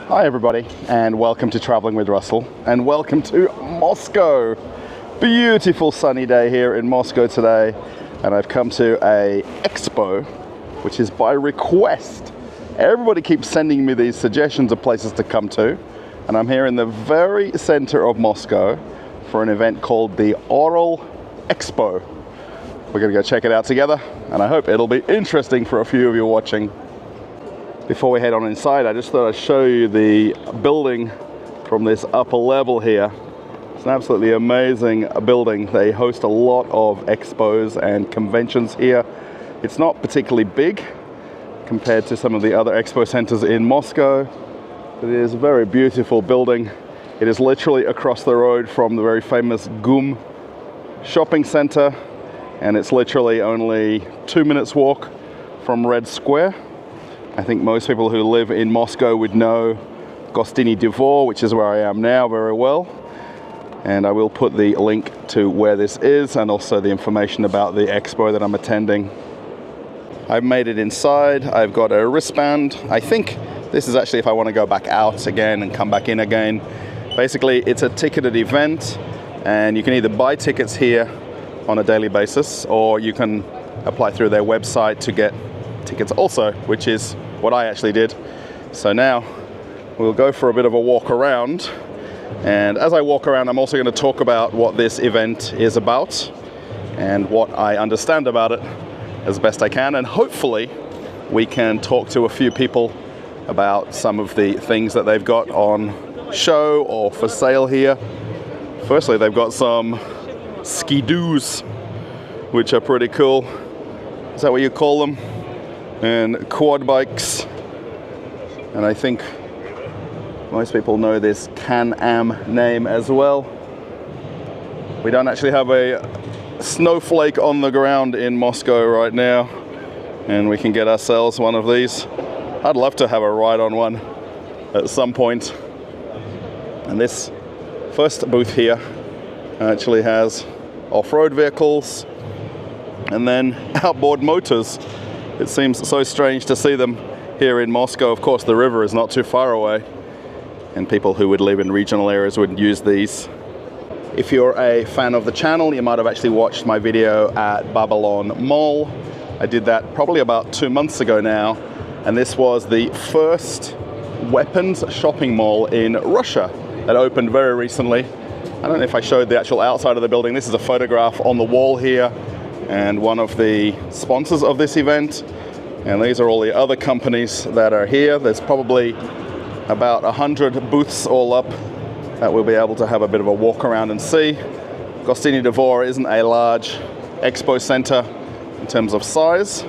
Hi everybody, and welcome to Traveling with Russell, and welcome to Moscow. Beautiful sunny day here in Moscow today, and I've come to a expo, which is by request. Everybody keeps sending me these suggestions of places to come to, and I'm here in the very center of Moscow for an event called the ORÄLEXPO. We're gonna go check it out together, and I hope it'll be interesting for a few of you watching. Before we head on inside, I just thought I'd show you the building from this upper level here. It's an absolutely amazing building. They host a lot of expos and conventions here. It's not particularly big compared to some of the other expo centers in Moscow, but it is a very beautiful building. It is literally across the road from the very famous GUM shopping center, and it's literally only 2 minutes walk from Red Square. I think most people who live in Moscow would know Gostinyi Dvor, which is where I am now, very well. And I will put the link to where this is and also the information about the expo that I'm attending. I've made it inside. I've got a wristband. I think this is actually if I want to go back out again and come back in again. Basically, it's a ticketed event, and you can either buy tickets here on a daily basis, or you can apply through their website to get tickets also, which is what I actually did. So now we'll go for a bit of a walk around, and as I walk around, I'm also going to talk about what this event is about and what I understand about it as best I can, and hopefully we can talk to a few people about some of the things that they've got on show or for sale here. Firstly, they've got some ski-doos, which are pretty cool. Is that what you call them? And quad bikes, and I think most people know this Can-Am name as well. We don't actually have a snowflake on the ground in Moscow right now, and we can get ourselves one of these. I'd love to have a ride on one at some point. And this first booth here actually has off-road vehicles and then outboard motors. It seems so strange to see them here in Moscow. Of course, the river is not too far away, and people who would live in regional areas would use these. If you're a fan of the channel, you might have actually watched my video at Babylon Mall. I did that probably about 2 months ago now, and this was the first weapons shopping mall in Russia that opened very recently. I don't know if I showed the actual outside of the building. This is a photograph on the wall here, and one of the sponsors of this event. And these are all the other companies that are here. There's probably about 100 booths all up that we'll be able to have a bit of a walk around and see. Gostinyi Dvor isn't a large expo center in terms of size,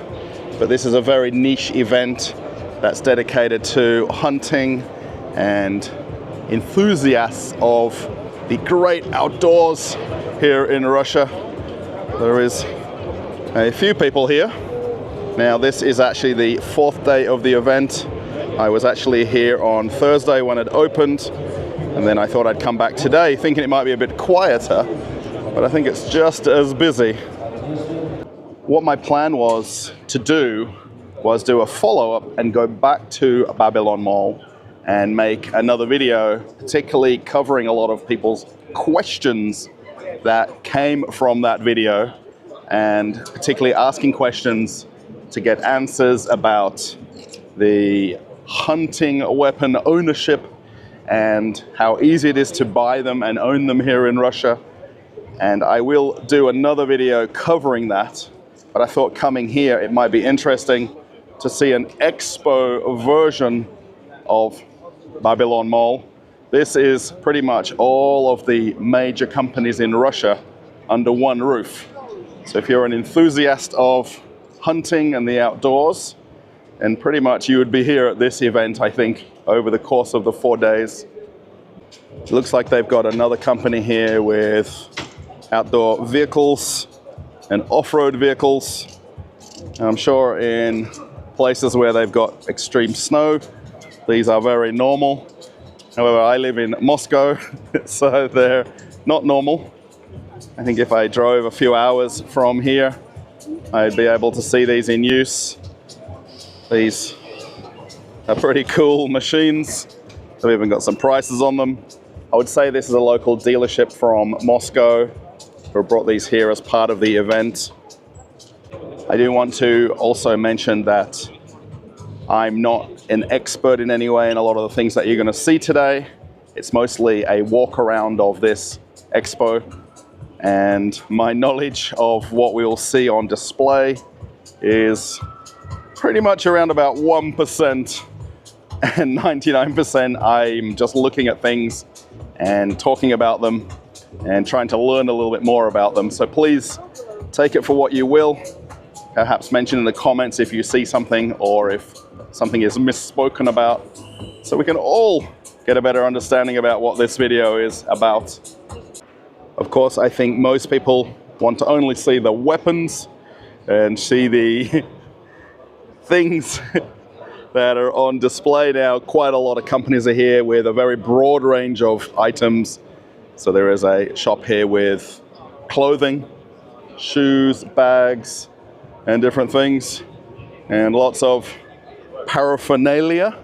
but this is a very niche event that's dedicated to hunting and enthusiasts of the great outdoors here in Russia. There is a few people here. Now this is actually the 4th day of the event. I was actually here on Thursday when it opened, and then I thought I'd come back today thinking it might be a bit quieter, but I think it's just as busy. What my plan was to do was do a follow-up and go back to Babylon Mall and make another video, particularly covering a lot of people's questions that came from that video, and particularly asking questions to get answers about the hunting weapon ownership and how easy it is to buy them and own them here in Russia. And I will do another video covering that, but I thought coming here it might be interesting to see an expo version of Babylon Mall. This is pretty much all of the major companies in Russia under one roof. So if you're an enthusiast of hunting and the outdoors, and pretty much you would be here at this event, I think, over the course of the 4 days. It looks like they've got another company here with outdoor vehicles and off-road vehicles. And I'm sure in places where they've got extreme snow, these are very normal. However, I live in Moscow, so they're not normal. I think if I drove a few hours from here, I'd be able to see these in use. These are pretty cool machines. They've even got some prices on them. I would say this is a local dealership from Moscow who brought these here as part of the event. I do want to also mention that I'm not an expert in any way in a lot of the things that you're going to see today. It's mostly a walk around of this expo, and my knowledge of what we will see on display is pretty much around about 1%, and 99% I'm just looking at things and talking about them and trying to learn a little bit more about them. So please take it for what you will. Perhaps mention in the comments if you see something or if something is misspoken about, so we can all get a better understanding about what this video is about. Of course, I think most people want to only see the weapons and see the things that are on display now. Quite a lot of companies are here with a very broad range of items. So there is a shop here with clothing, shoes, bags, and different things, and lots of paraphernalia,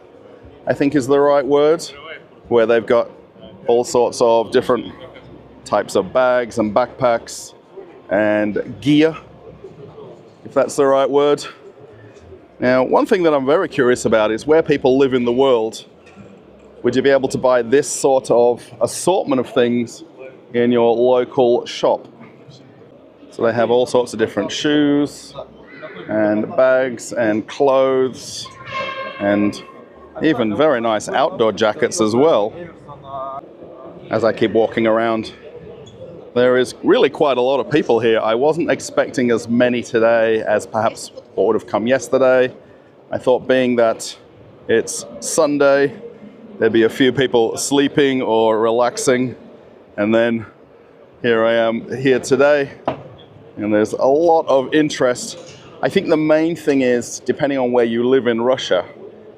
I think is the right word, where they've got all sorts of different types of bags and backpacks and gear, if that's the right word. Now, one thing that I'm very curious about is where people live in the world. Would you be able to buy this sort of assortment of things in your local shop? So they have all sorts of different shoes and bags and clothes and even very nice outdoor jackets as well. As I keep walking around, there is really quite a lot of people here. I wasn't expecting as many today as perhaps what would have come yesterday. I thought, being that it's Sunday, there'd be a few people sleeping or relaxing, and then here I am here today, and there's a lot of interest. I think the main thing is, depending on where you live in Russia,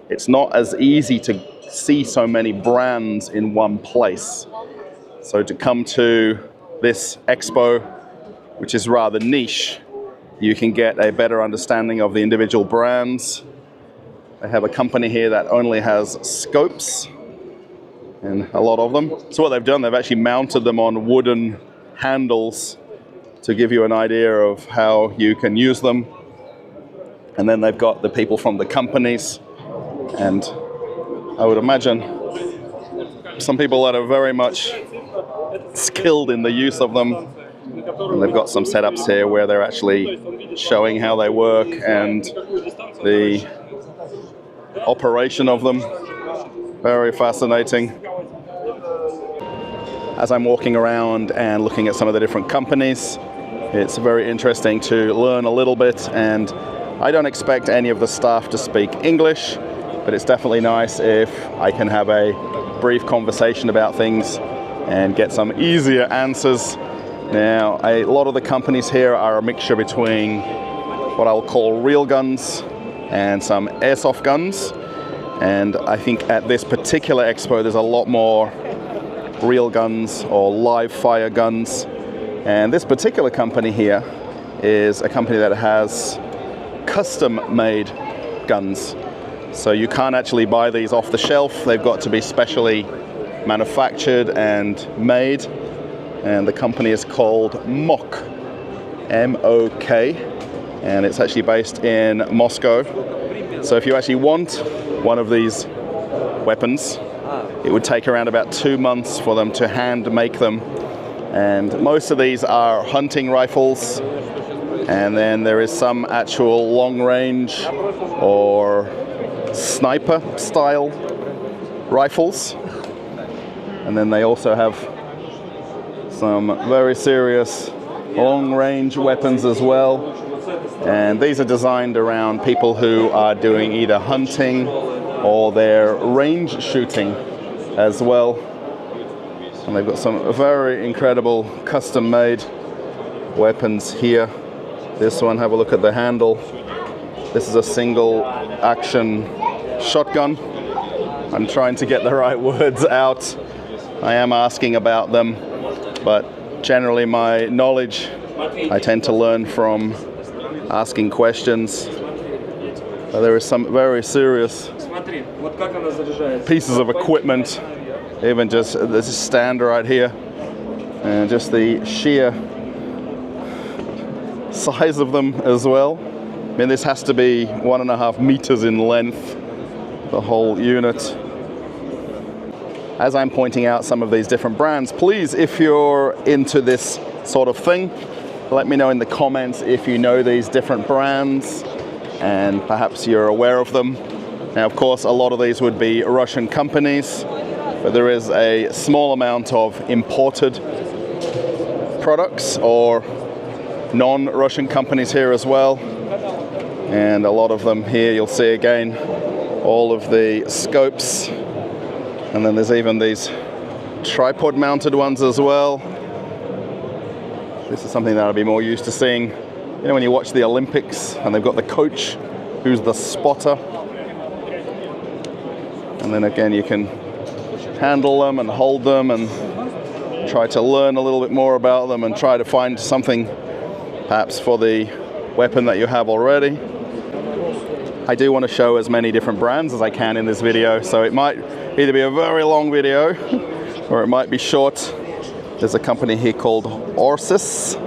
it's not as easy to see so many brands in one place. So to come to this expo, which is rather niche, you can get a better understanding of the individual brands. They have a company here that only has scopes, and a lot of them. So what they've done, they've actually mounted them on wooden handles to give you an idea of how you can use them. And then they've got the people from the companies, and I would imagine some people that are very much skilled in the use of them. And they've got some setups here where they're actually showing how they work and the operation of them. Very fascinating. As I'm walking around and looking at some of the different companies, it's very interesting to learn a little bit, and I don't expect any of the staff to speak English, but it's definitely nice if I can have a brief conversation about things and get some easier answers. Now, a lot of the companies here are a mixture between what I'll call real guns and some airsoft guns. And I think at this particular expo, there's a lot more real guns or live fire guns. And this particular company here is a company that has custom-made guns. So you can't actually buy these off the shelf. They've got to be specially manufactured and made. And the company is called MOK, M-O-K, and it's actually based in Moscow. So if you actually want one of these weapons, it would take around about 2 months for them to hand make them. And most of these are hunting rifles, and then there is some actual long range or sniper style rifles. And then they also have some very serious long range weapons as well. And these are designed around people who are doing either hunting or they're range shooting as well. And they've got some very incredible custom-made weapons here. This one, have a look at the handle. This is a single action shotgun. I'm trying to get the right words out. I am asking about them, but generally my knowledge, I tend to learn from asking questions. There is some very serious pieces of equipment, even just this stand right here, and just the sheer size of them as well. I mean, this has to be 1.5 meters in length, the whole unit. As I'm pointing out some of these different brands, please, if you're into this sort of thing, let me know in the comments if you know these different brands and perhaps you're aware of them. Now, of course, a lot of these would be Russian companies, but there is a small amount of imported products or non-Russian companies here as well. And a lot of them here, you'll see again, all of the scopes. And then there's even these tripod mounted ones as well. This is something that I'd be more used to seeing, you know, when you watch the Olympics and they've got the coach who's the spotter. And then again, you can handle them and hold them and try to learn a little bit more about them and try to find something perhaps for the weapon that you have already. I do want to show as many different brands as I can in this video, so it might either be a very long video or it might be short. There's a company here called ORÄLEXPO.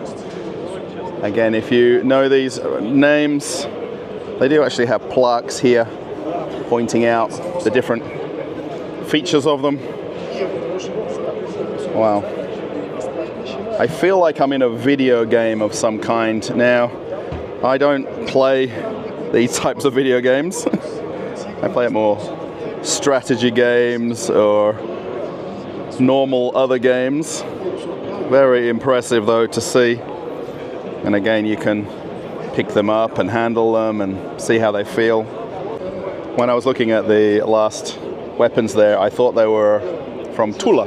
Again, if you know these names, they do actually have plaques here pointing out the different features of them. Wow. I feel like I'm in a video game of some kind now. I don't play these types of video games. I play more strategy games or normal other games. Very impressive though to see. And again, you can pick them up and handle them and see how they feel. When I was looking at the last weapons there, I thought they were from Tula.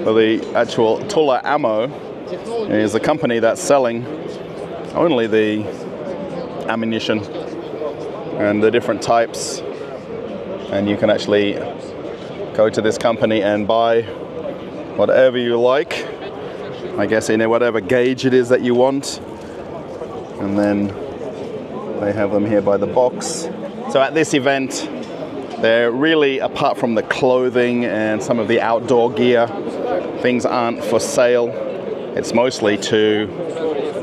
But the actual Tula Ammo is a company that's selling only the ammunition and the different types, and you can actually go to this company and buy whatever you like, I guess in whatever gauge it is that you want, and then they have them here by the box. So at this event, they're really, apart from the clothing and some of the outdoor gear, things aren't for sale. It's mostly to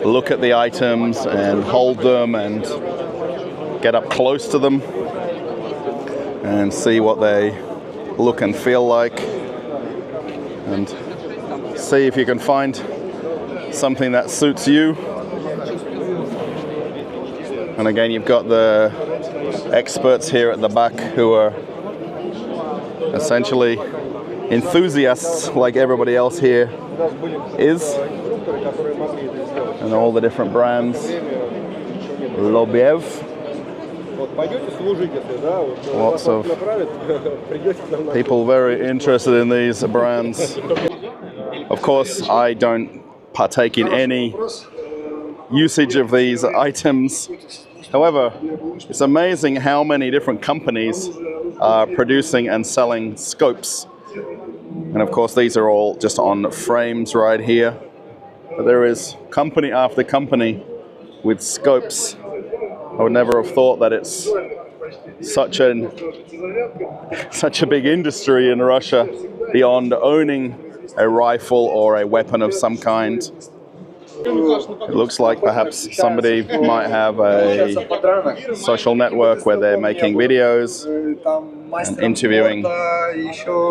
look at the items and hold them and get up close to them and see what they look and feel like, and see if you can find something that suits you. And again, you've got the experts here at the back who are essentially enthusiasts like everybody else here is, and all the different brands. Lobiev. Lots of people very interested in these brands. Of course, I don't partake in any usage of these items. However, it's amazing how many different companies are producing and selling scopes. And of course, these are all just on frames right here. But there is company after company with scopes. I would never have thought that it's such a big industry in Russia beyond owning a rifle or a weapon of some kind. It looks like perhaps somebody might have a social network where they're making videos and interviewing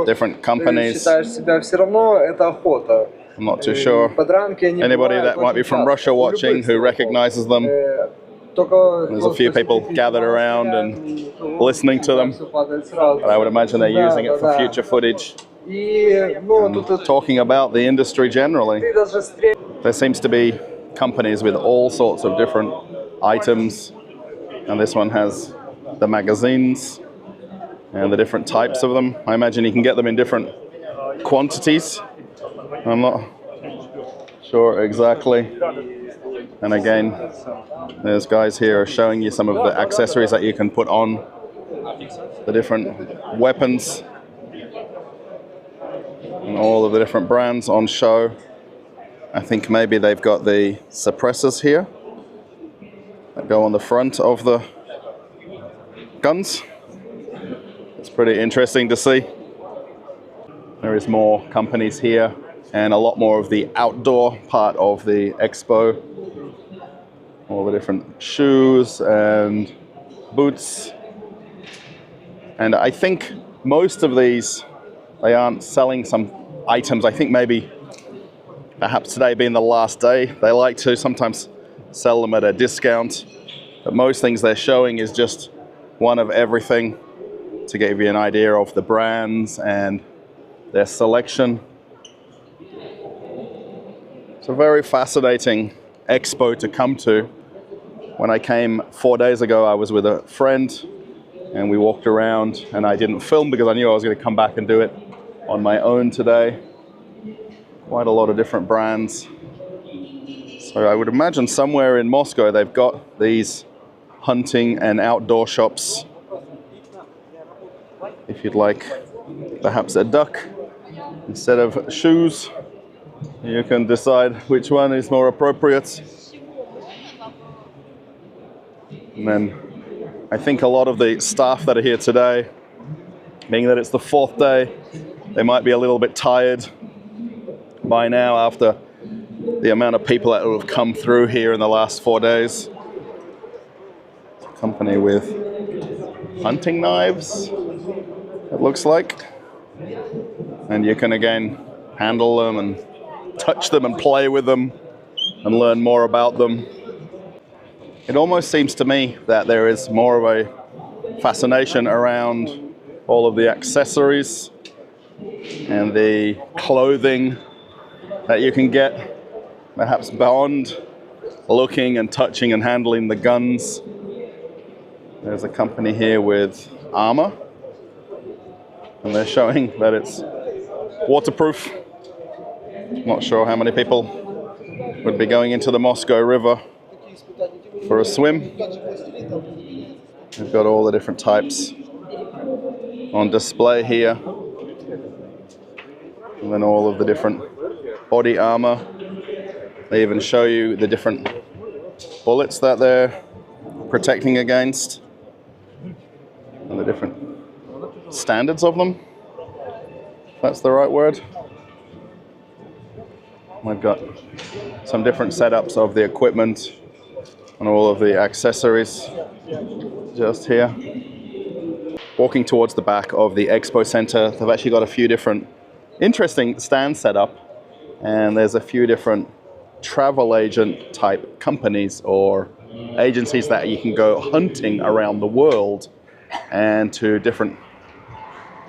different companies. I'm not too sure. Anybody that might be from Russia watching who recognizes them. There's a few people gathered around and listening to them. And I would imagine they're using it for future footage and talking about the industry generally. There seems to be companies with all sorts of different items, and this one has the magazines and the different types of them. I imagine you can get them in different quantities. I'm not sure exactly. And again, there's guys here showing you some of the accessories that you can put on the different weapons and all of the different brands on show. I think maybe they've got the suppressors here that go on the front of the guns. It's pretty interesting to see. There is more companies here and a lot more of the outdoor part of the expo. All the different shoes and boots. And I think most of these, they aren't selling some items. I think maybe, perhaps today being the last day, they like to sometimes sell them at a discount. But most things they're showing is just one of everything to give you an idea of the brands and their selection. It's a very fascinating expo to come to. When I came 4 days ago, I was with a friend and we walked around, and I didn't film because I knew I was going to come back and do it on my own today. Quite a lot of different brands. So I would imagine somewhere in Moscow they've got these hunting and outdoor shops. If you'd like perhaps a duck instead of shoes, you can decide which one is more appropriate. And then I think a lot of the staff that are here today, being that it's the 4th day, they might be a little bit tired by now after the amount of people that have come through here in the last 4 days. A company with hunting knives, it looks like. And you can again handle them and touch them and play with them and learn more about them. It almost seems to me that there is more of a fascination around all of the accessories and the clothing that you can get, perhaps beyond looking and touching and handling the guns. There's a company here with armor, and they're showing that it's waterproof. Not sure how many people would be going into the Moscow River for a swim. We've got all the different types on display here. And then all of the different body armor. They even show you the different bullets that they're protecting against. And the different standards of them. If that's the right word. We've got some different setups of the equipment and all of the accessories just here. Walking towards the back of the Expo Center, they've actually got a few different interesting stands set up, and there's a few different travel agent type companies or agencies that you can go hunting around the world and to different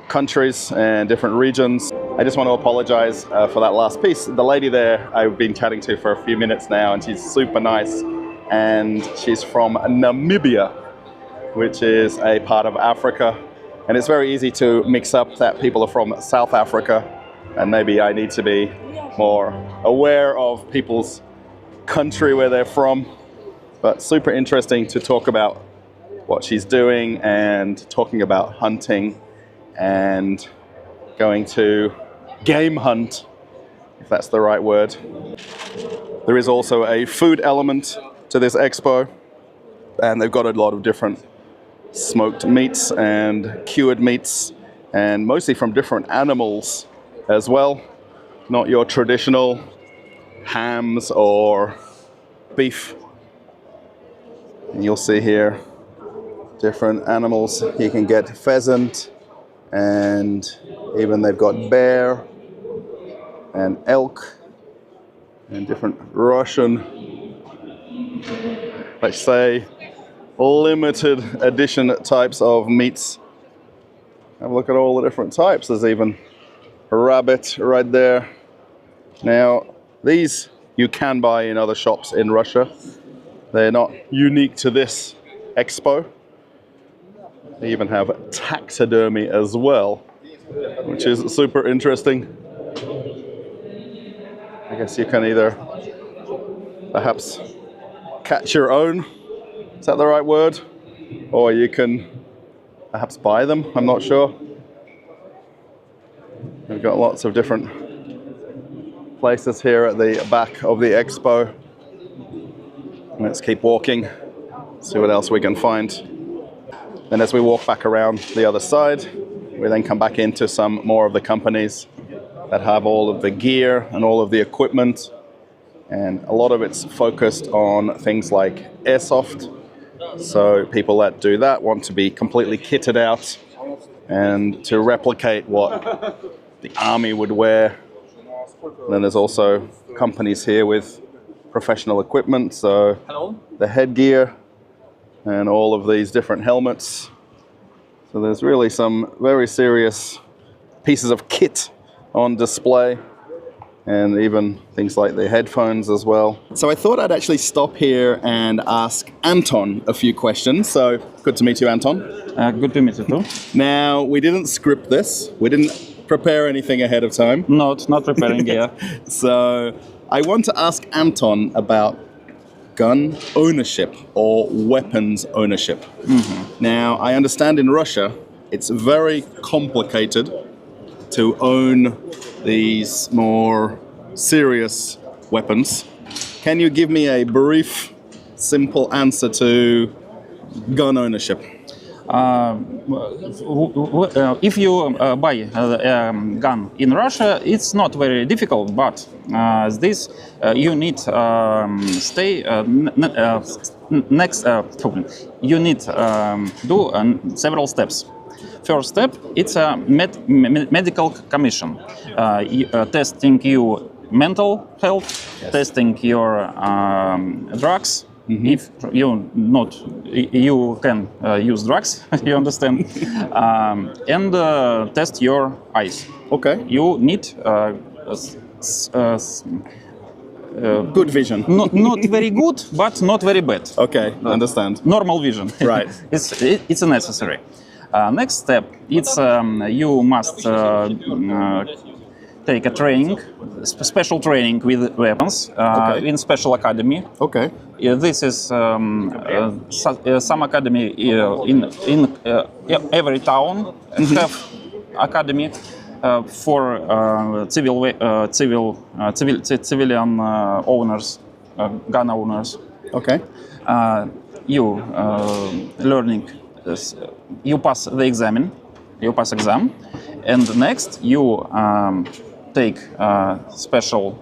countries and different regions. I just want to apologize for that last piece. The lady there I've been chatting to for a few minutes now, and she's super nice. And she's from Namibia, which is a part of Africa. And it's very easy to mix up that people are from South Africa, and maybe I need to be more aware of people's country where they're from. But super interesting to talk about what she's doing and talking about hunting and going to game hunt, if that's the right word. There is also a food element to this expo, and they've got a lot of different smoked meats and cured meats, and mostly from different animals as well. Not your traditional hams or beef. And you'll see here different animals. You can get pheasant, and even they've got bear and elk and different Russian, let's say, limited edition types of meats. Have a look at all the different types. There's even a rabbit right there. Now, these you can buy in other shops in Russia. They're not unique to this expo. They even have taxidermy as well, which is super interesting. I guess you can either perhaps catch your own, is that the right word? Or you can perhaps buy them, I'm not sure. We've got lots of different places here at the back of the expo. Let's keep walking, see what else we can find. Then as we walk back around the other side, we then come back into some more of the companies that have all of the gear and all of the equipment. And a lot of it's focused on things like airsoft. So people that do that want to be completely kitted out and to replicate what the army would wear. And then there's also companies here with professional equipment, so the headgear and all of these different helmets. So there's really some very serious pieces of kit on display, and even things like the headphones as well. So I thought I'd actually stop here and ask Anton a few questions. So good to meet you, Anton. Good to meet you too. Now, we didn't script this. We didn't prepare anything ahead of time. Not preparing, yeah. So I want to ask Anton about gun ownership or weapons ownership. Mm-hmm. Now, I understand in Russia, it's very complicated to own these more serious weapons. Can you give me a brief, simple answer to gun ownership? If you buy a gun in Russia, it's not very difficult, but this you need you need do several steps. First step, it's a medical commission, testing you mental health, yes. Testing your drugs. Mm-hmm. If you can use drugs, you understand, and test your eyes. Okay. You need good vision. Not very good, but not very bad. Okay, understand. Normal vision. Right. It's necessary. Next step, it's you must take a training, special training with weapons in special academy. Okay. This is some academy in every town have academy for civilian owners, gun owners. Okay. You learning. You pass the exam. And next you take special.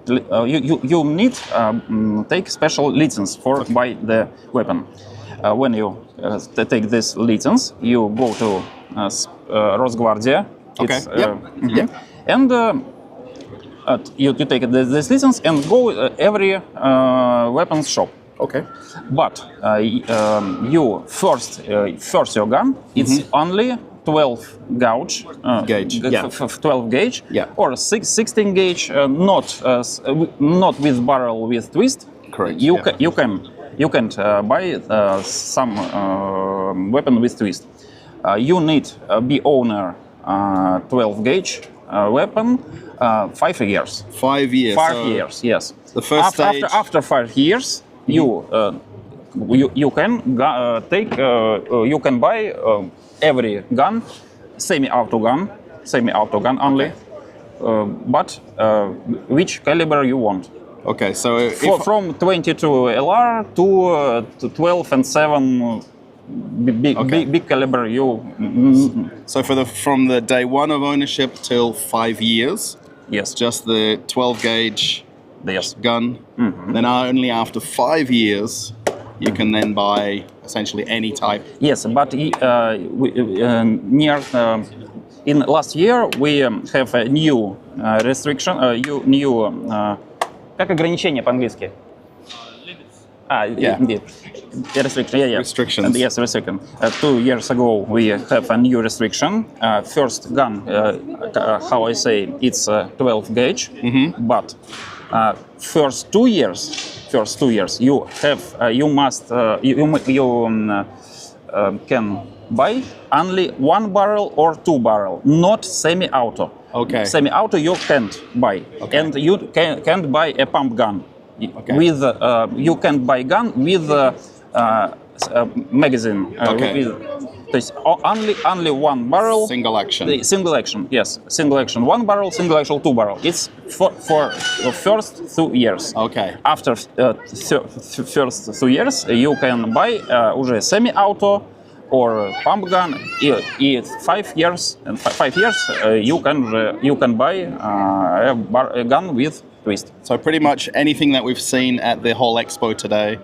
You need take special license for buy the weapon. When you take this license, you go to Rosgvardia. Okay. And you take this license and go every weapons shop. Okay. But you first your gun. It's only 12 gauge. Gauge. 12 gauge. Yeah. Or 16 gauge. Not with barrel with twist. Correct. You can buy some weapon with twist. You need be owner 12 gauge weapon 5 years. 5 years. 5 years. Yes. The first stage. After 5 years. You can take you can buy every gun, semi-auto gun only, but which caliber you want. Okay, so from 22 LR to 12 and 7 big caliber you. So from the day one of ownership till 5 years. Yes. Just the 12 gauge. Yes. Gun. Mm-hmm. Then only after 5 years you can then buy essentially any type. Yes, but in last year we have a new restriction, как ограничение по-английски? Restriction. Restrictions. Yes, restriction. 2 years ago we have a new restriction. First gun, how I say, it's 12 gauge, but first 2 years you can buy only 1 barrel or 2 barrel, not semi-auto. Okay. Semi-auto you can't buy, and you can't buy a pump gun. Okay. With you can buy gun with magazine. То есть only 1 barrel. Single action. Single action, yes. Single action 1 barrel, single action 2 barrel. It's for the first 2 years. Okay. After first 2 years, you can buy уже semi-auto or pump gun. It's 5 years, and 5 years you can buy a gun with twist. So pretty much anything that we've seen at the whole expo today,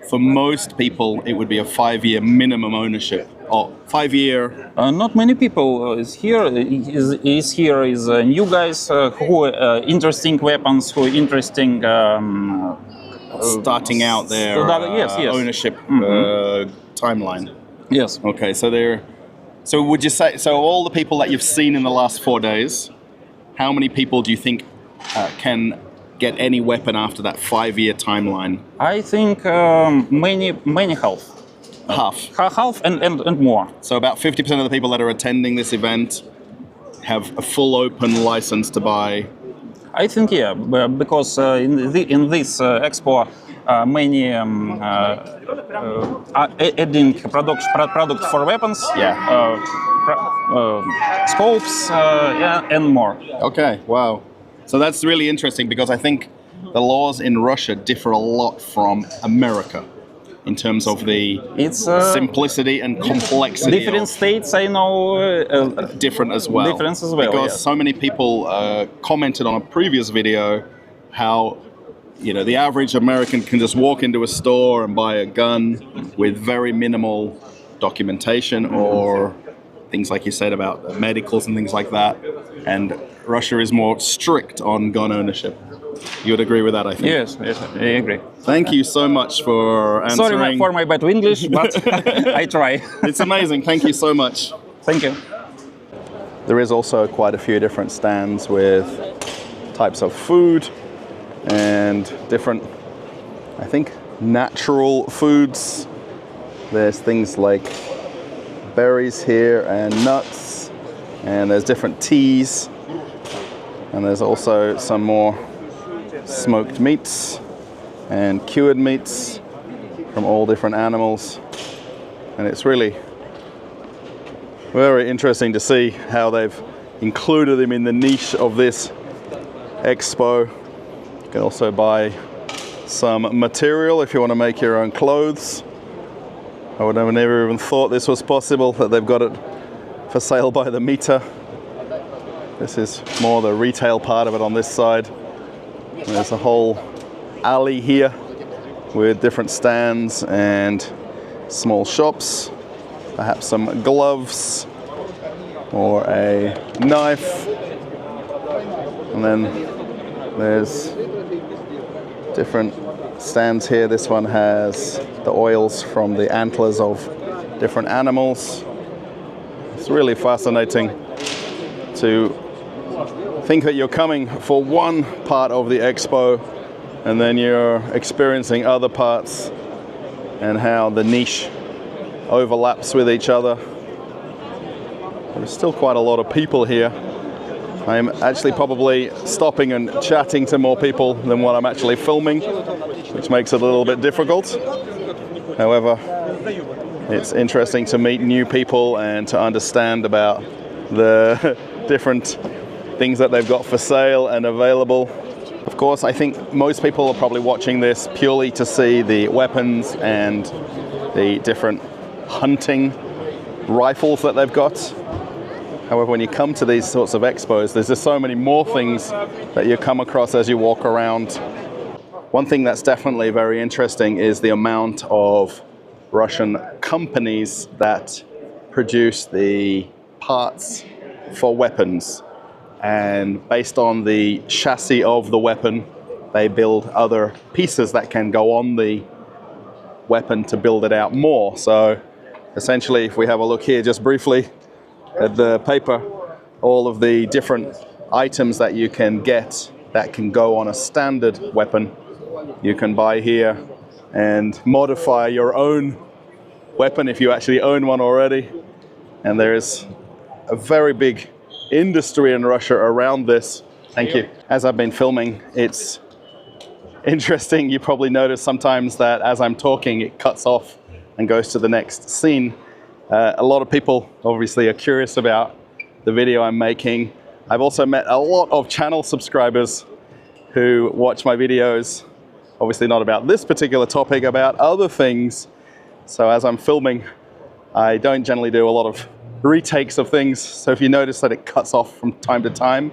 for most people, it would be a 5-year minimum ownership. Or 5-year. Not many people is here. Is new guys who interesting weapons, who interesting. Starting out their yes. ownership timeline. Yes. Okay, so they're. So would you say, so all the people that you've seen in the last 4 days, how many people do you think can get any weapon after that 5-year timeline? I think many half. Half and more. So about 50% of the people that are attending this event have a full open license to buy. I think because in this expo many adding product for weapons, scopes and more. Okay, wow. So that's really interesting because I think the laws in Russia differ a lot from America in terms of the simplicity and complexity. Different states, I know, different as well. Difference as well, because so many people commented on a previous video how the average American can just walk into a store and buy a gun with very minimal documentation or things like you said about medicals and things like that. And Russia is more strict on gun ownership. You would agree with that, I think? Yes, I agree. Thank you so much for answering. Sorry for my bad English, but I try. It's amazing. Thank you so much. Thank you. There is also quite a few different stands with types of food and different, I think, natural foods. There's things like berries here and nuts, and there's different teas, and there's also some more smoked meats and cured meats from all different animals, and it's really very interesting to see how they've included them in the niche of this expo. You can also buy some material if you want to make your own clothes. I would have never even thought this was possible, that they've got it for sale by the meter. This is more the retail part of it on this side. There's a whole alley here with different stands and small shops, perhaps some gloves or a knife. And then there's different stands here. This one has the oils from the antlers of different animals. It's really fascinating to think that you're coming for one part of the expo and then you're experiencing other parts and how the niche overlaps with each other. There's still quite a lot of people here. I'm actually probably stopping and chatting to more people than what I'm actually filming, which makes it a little bit difficult. However, it's interesting to meet new people and to understand about the different things that they've got for sale and available. Of course, I think most people are probably watching this purely to see the weapons and the different hunting rifles that they've got. However, when you come to these sorts of expos, there's just so many more things that you come across as you walk around. One thing that's definitely very interesting is the amount of Russian companies that produce the parts for weapons. And based on the chassis of the weapon, they build other pieces that can go on the weapon to build it out more. So essentially, if we have a look here just briefly at the paper, all of the different items that you can get that can go on a standard weapon, you can buy here and modify your own weapon if you actually own one already. And there is a very big industry in Russia around this. Thank you. As I've been filming, it's interesting. You probably notice sometimes that as I'm talking, it cuts off and goes to the next scene. A lot of people obviously are curious about the video I'm making. I've also met a lot of channel subscribers who watch my videos, obviously not about this particular topic, about other things. So as I'm filming, I don't generally do a lot of retakes of things, so if you notice that it cuts off from time to time,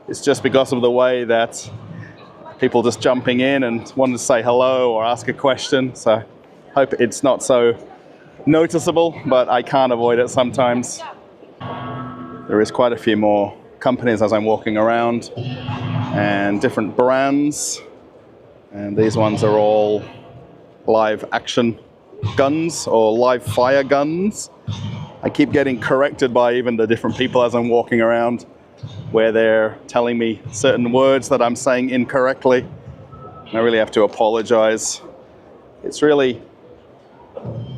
it's just because of the way that people just jumping in and wanting to say hello or ask a question. So I hope it's not so noticeable, but I can't avoid it sometimes. There is quite a few more companies as I'm walking around and different brands. And these ones are all live action guns or live fire guns. I keep getting corrected by even the different people as I'm walking around, where they're telling me certain words that I'm saying incorrectly. I really have to apologize. It's really,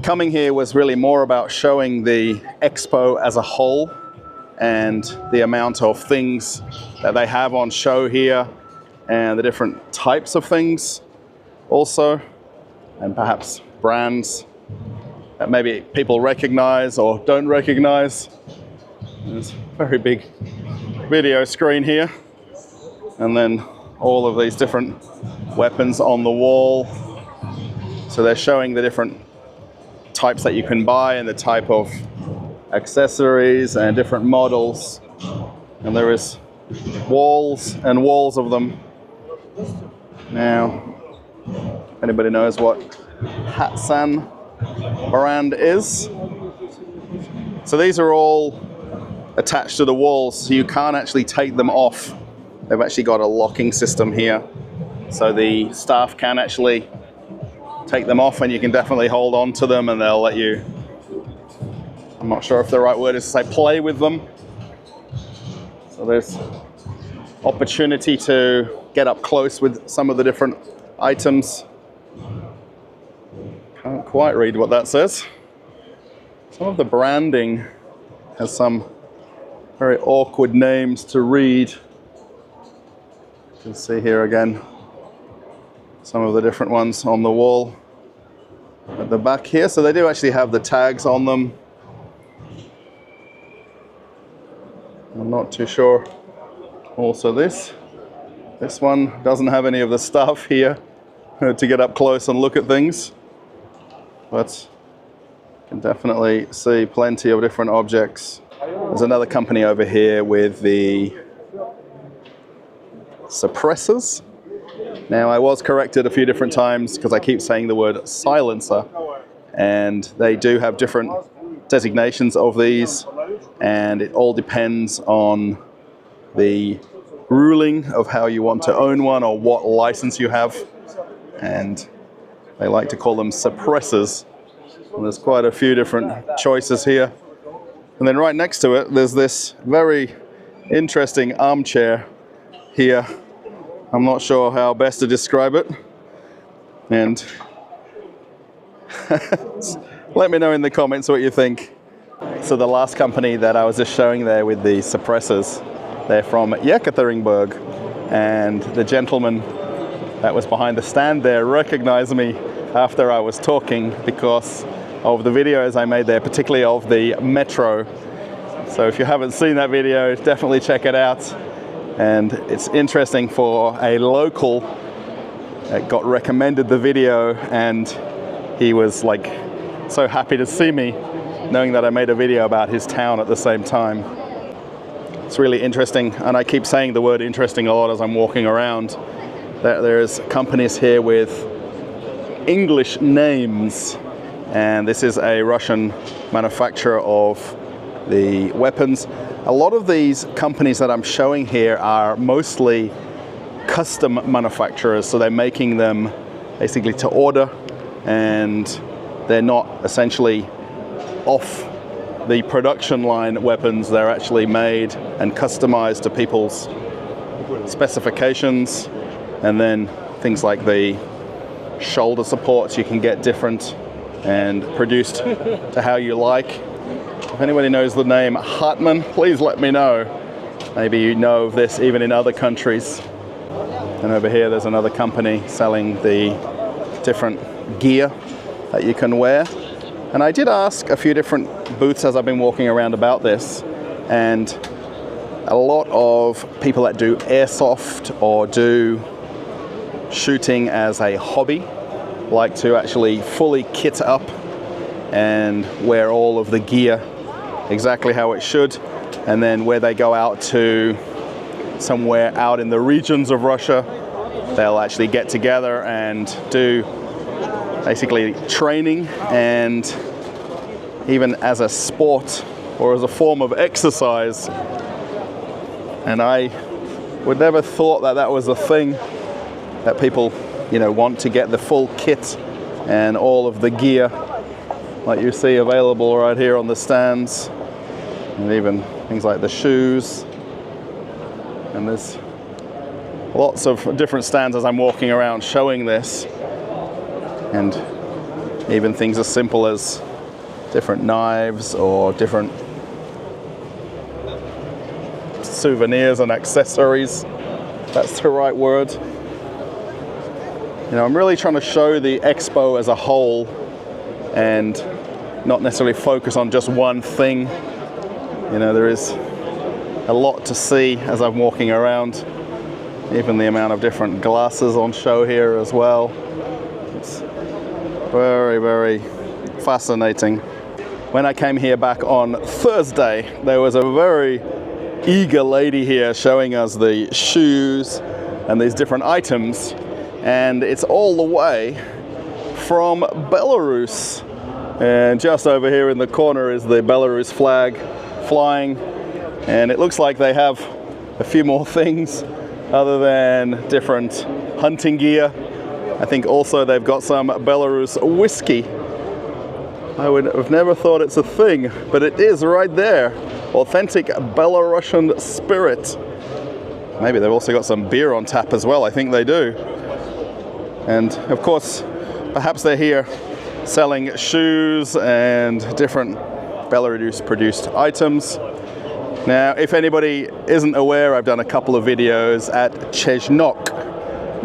coming here was really more about showing the expo as a whole and the amount of things that they have on show here and the different types of things also, and perhaps brands that maybe people recognize or don't recognize. There's a very big video screen here, and then all of these different weapons on the wall. So they're showing the different types that you can buy and the type of accessories and different models. And there is walls and walls of them. Now, if anybody knows what Hatsan brand is. So these are all attached to the walls, so you can't actually take them off. They've actually got a locking system here, so the staff can actually take them off, and you can definitely hold on to them and they'll let you, I'm not sure if the right word is to say play with them. So there's opportunity to get up close with some of the different items. Can't quite read what that says. Some of the branding has some very awkward names to read. You can see here again some of the different ones on the wall at the back here. So they do actually have the tags on them. I'm not too sure. Also this one doesn't have any of the stuff here to get up close and look at things, but you can definitely see plenty of different objects. There's another company over here with the suppressors. Now, I was corrected a few different times because I keep saying the word silencer, and they do have different designations of these, and it all depends on the ruling of how you want to own one or what license you have, and they like to call them suppressors. And there's quite a few different choices here. And then right next to it, there's this very interesting armchair here. I'm not sure how best to describe it. And let me know in the comments what you think. So the last company that I was just showing there with the suppressors, they're from Yekaterinburg. And the gentleman that was behind the stand there recognized me after I was talking because of the videos I made there, particularly of the metro. So if you haven't seen that video, definitely check it out. And it's interesting for a local that got recommended the video, and he was like so happy to see me, knowing that I made a video about his town at the same time. It's really interesting, and I keep saying the word interesting a lot as I'm walking around. There's companies here with English names, and this is a Russian manufacturer of the weapons. A lot of these companies that I'm showing here are mostly custom manufacturers, so they're making them basically to order, and they're not essentially off the production line weapons. They're actually made and customized to people's specifications, and then things like the shoulder supports you can get different and produced to how you like. If anybody knows the name Hartmann, please let me know. Maybe you know of this even in other countries. And over here there's another company selling the different gear that you can wear. And I did ask a few different booths as I've been walking around about this, and a lot of people that do airsoft or do shooting as a hobby like to actually fully kit up and where all of the gear exactly how it should, and then where they go out to somewhere out in the regions of Russia, they'll actually get together and do basically training, and even as a sport or as a form of exercise. And I would never thought that that was a thing, that people, you know, want to get the full kit and all of the gear like you see available right here on the stands, and even things like the shoes. And there's lots of different stands as I'm walking around showing this, and even things as simple as different knives or different souvenirs and accessories. That's the right word. You know, I'm really trying to show the expo as a whole and not necessarily focus on just one thing. You know, there is a lot to see as I'm walking around. Even the amount of different glasses on show here as well. It's very, very fascinating. When I came here back on Thursday, there was a very eager lady here showing us the shoes and these different items, and it's all the way from Belarus. And just over here in the corner is the Belarus flag flying, and it looks like they have a few more things other than different hunting gear. I think also they've got some Belarus whiskey. I would have never thought it's a thing, but it is right there. Authentic Belarusian spirit. Maybe they've also got some beer on tap as well. I think they do. And of course, perhaps they're here selling shoes and different Belarus produced items. Now, if anybody isn't aware, I've done a couple of videos at Cheshnok,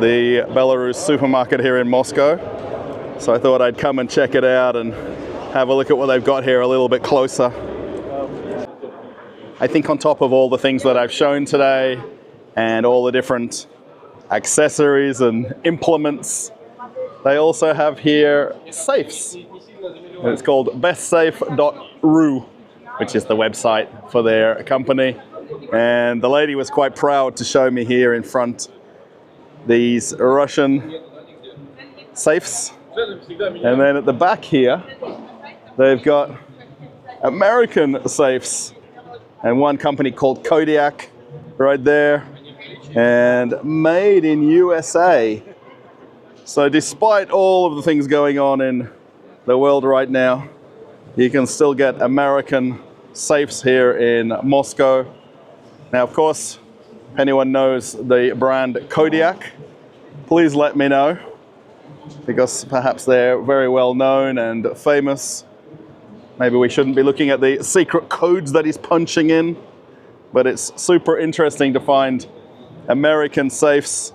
the Belarus supermarket here in Moscow. So I thought I'd come and check it out and have a look at what they've got here a little bit closer. I think on top of all the things that I've shown today and all the different accessories and implements, they also have here safes. And it's called bestsafe.ru, which is the website for their company. And the lady was quite proud to show me here in front these Russian safes. And then at the back here, they've got American safes, and one company called Kodiak right there, and made in USA. So despite all of the things going on in the world right now, you can still get American safes here in Moscow. Now, of course, if anyone knows the brand Kodiak, please let me know, because perhaps they're very well known and famous. Maybe we shouldn't be looking at the secret codes that he's punching in, but it's super interesting to find American safes.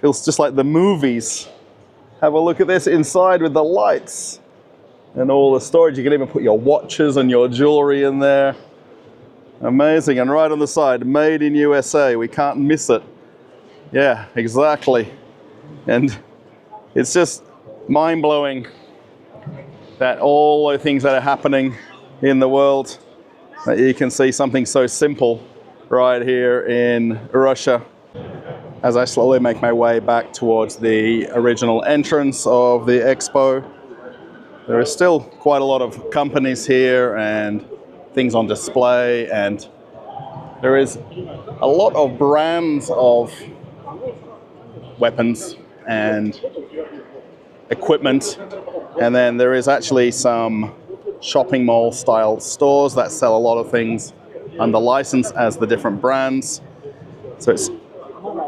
Feels just like the movies. Have a look at this inside with the lights and all the storage. You can even put your watches and your jewelry in there. Amazing. And right on the side, made in USA. We can't miss it. Yeah, exactly. And it's just mind-blowing that all the things that are happening in the world, that you can see something so simple right here in Russia. As I slowly make my way back towards the original entrance of the expo, there is still quite a lot of companies here and things on display, and there is a lot of brands of weapons and equipment, and then there is actually some shopping mall style stores that sell a lot of things under license as the different brands. So it's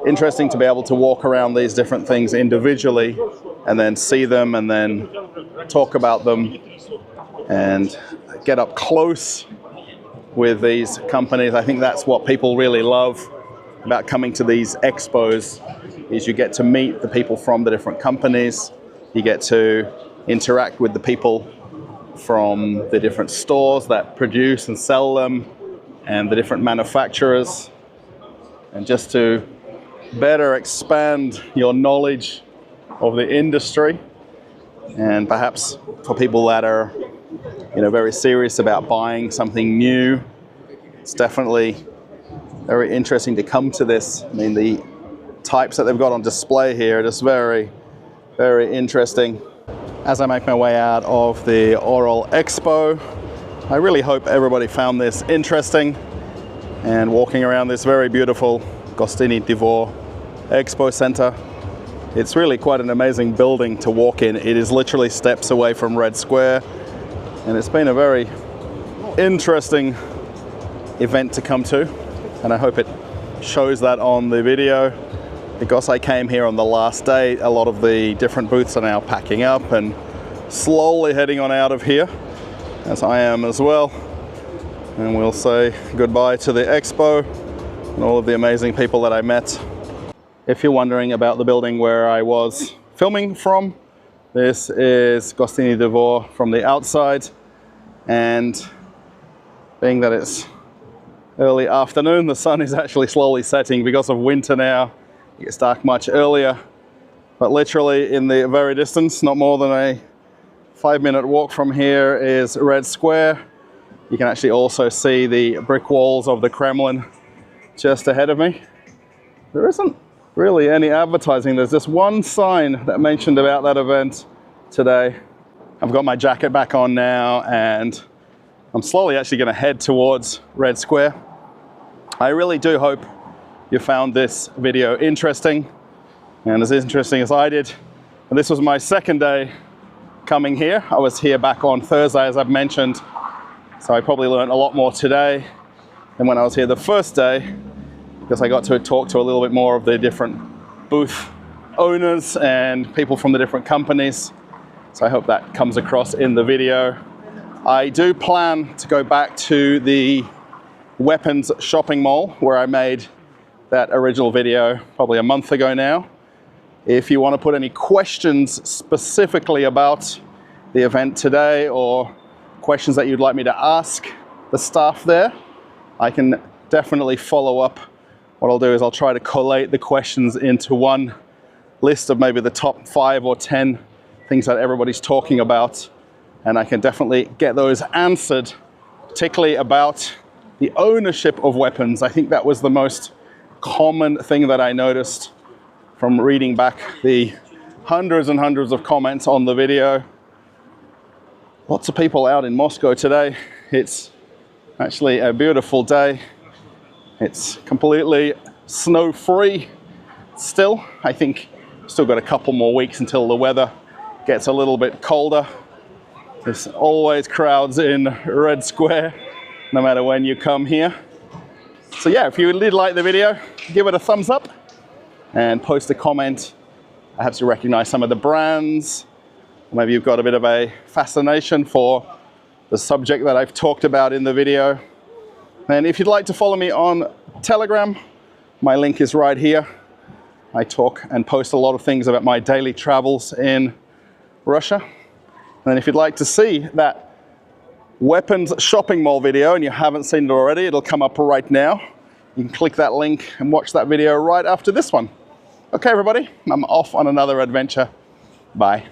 interesting to be able to walk around these different things individually and then see them and then talk about them and get up close with these companies. I think that's what people really love about coming to these expos, is you get to meet the people from the different companies. You get to interact with the people from the different stores that produce and sell them and the different manufacturers, and just to better expand your knowledge of the industry. And perhaps for people that are very serious about buying something new. It's definitely very interesting to come to this. I mean, the types that they've got on display here are just very, very interesting. As I make my way out of the ORÄLEXPO, I really hope everybody found this interesting, and walking around this very beautiful Gostinyi Dvor Expo Center. It's really quite an amazing building to walk in. It is literally steps away from Red Square, and it's been a very interesting event to come to, and I hope it shows that on the video. Because I came here on the last day, a lot of the different booths are now packing up and slowly heading on out of here, as I am as well. And we'll say goodbye to the expo and all of the amazing people that I met. If you're wondering about the building where I was filming from, this is Gostinyi Dvor from the outside, and being that it's early afternoon, the sun is actually slowly setting because of winter now. It gets dark much earlier, but literally in the very distance, not more than a 5-minute walk from here, is Red Square. You can actually also see the brick walls of the Kremlin just ahead of me. There isn't really any advertising. There's just one sign that mentioned about that event today. I've got my jacket back on now, and I'm slowly actually going to head towards Red Square. I really do hope you found this video interesting, and as interesting as I did. And this was my second day coming here. I was here back on Thursday, as I've mentioned, so I probably learned a lot more today than when I was here the first day, because I got to talk to a little bit more of the different booth owners and people from the different companies. So I hope that comes across in the video. I do plan to go back to the weapons shopping mall where I made that original video probably a month ago now. If you want to put any questions specifically about the event today, or questions that you'd like me to ask the staff there, I can definitely follow up. What I'll do is I'll try to collate the questions into one list of maybe the top 5 or 10 things that everybody's talking about, and I can definitely get those answered, particularly about the ownership of weapons. I think that was the most common thing that I noticed from reading back the hundreds and hundreds of comments on the video. Lots of people out in Moscow today. It's actually a beautiful day. It's completely snow-free still. I think still got a couple more weeks until the weather gets a little bit colder. There's always crowds in Red Square, no matter when you come here. So yeah, if you did like the video, give it a thumbs up and post a comment. Perhaps you recognize some of the brands, or maybe you've got a bit of a fascination for the subject that I've talked about in the video. And if you'd like to follow me on Telegram, my link is right here. I talk and post a lot of things about my daily travels in Russia. And if you'd like to see that weapons shopping mall video and you haven't seen it already, it'll come up right now. You can click that link and watch that video right after this one. Okay, everybody, I'm off on another adventure. Bye.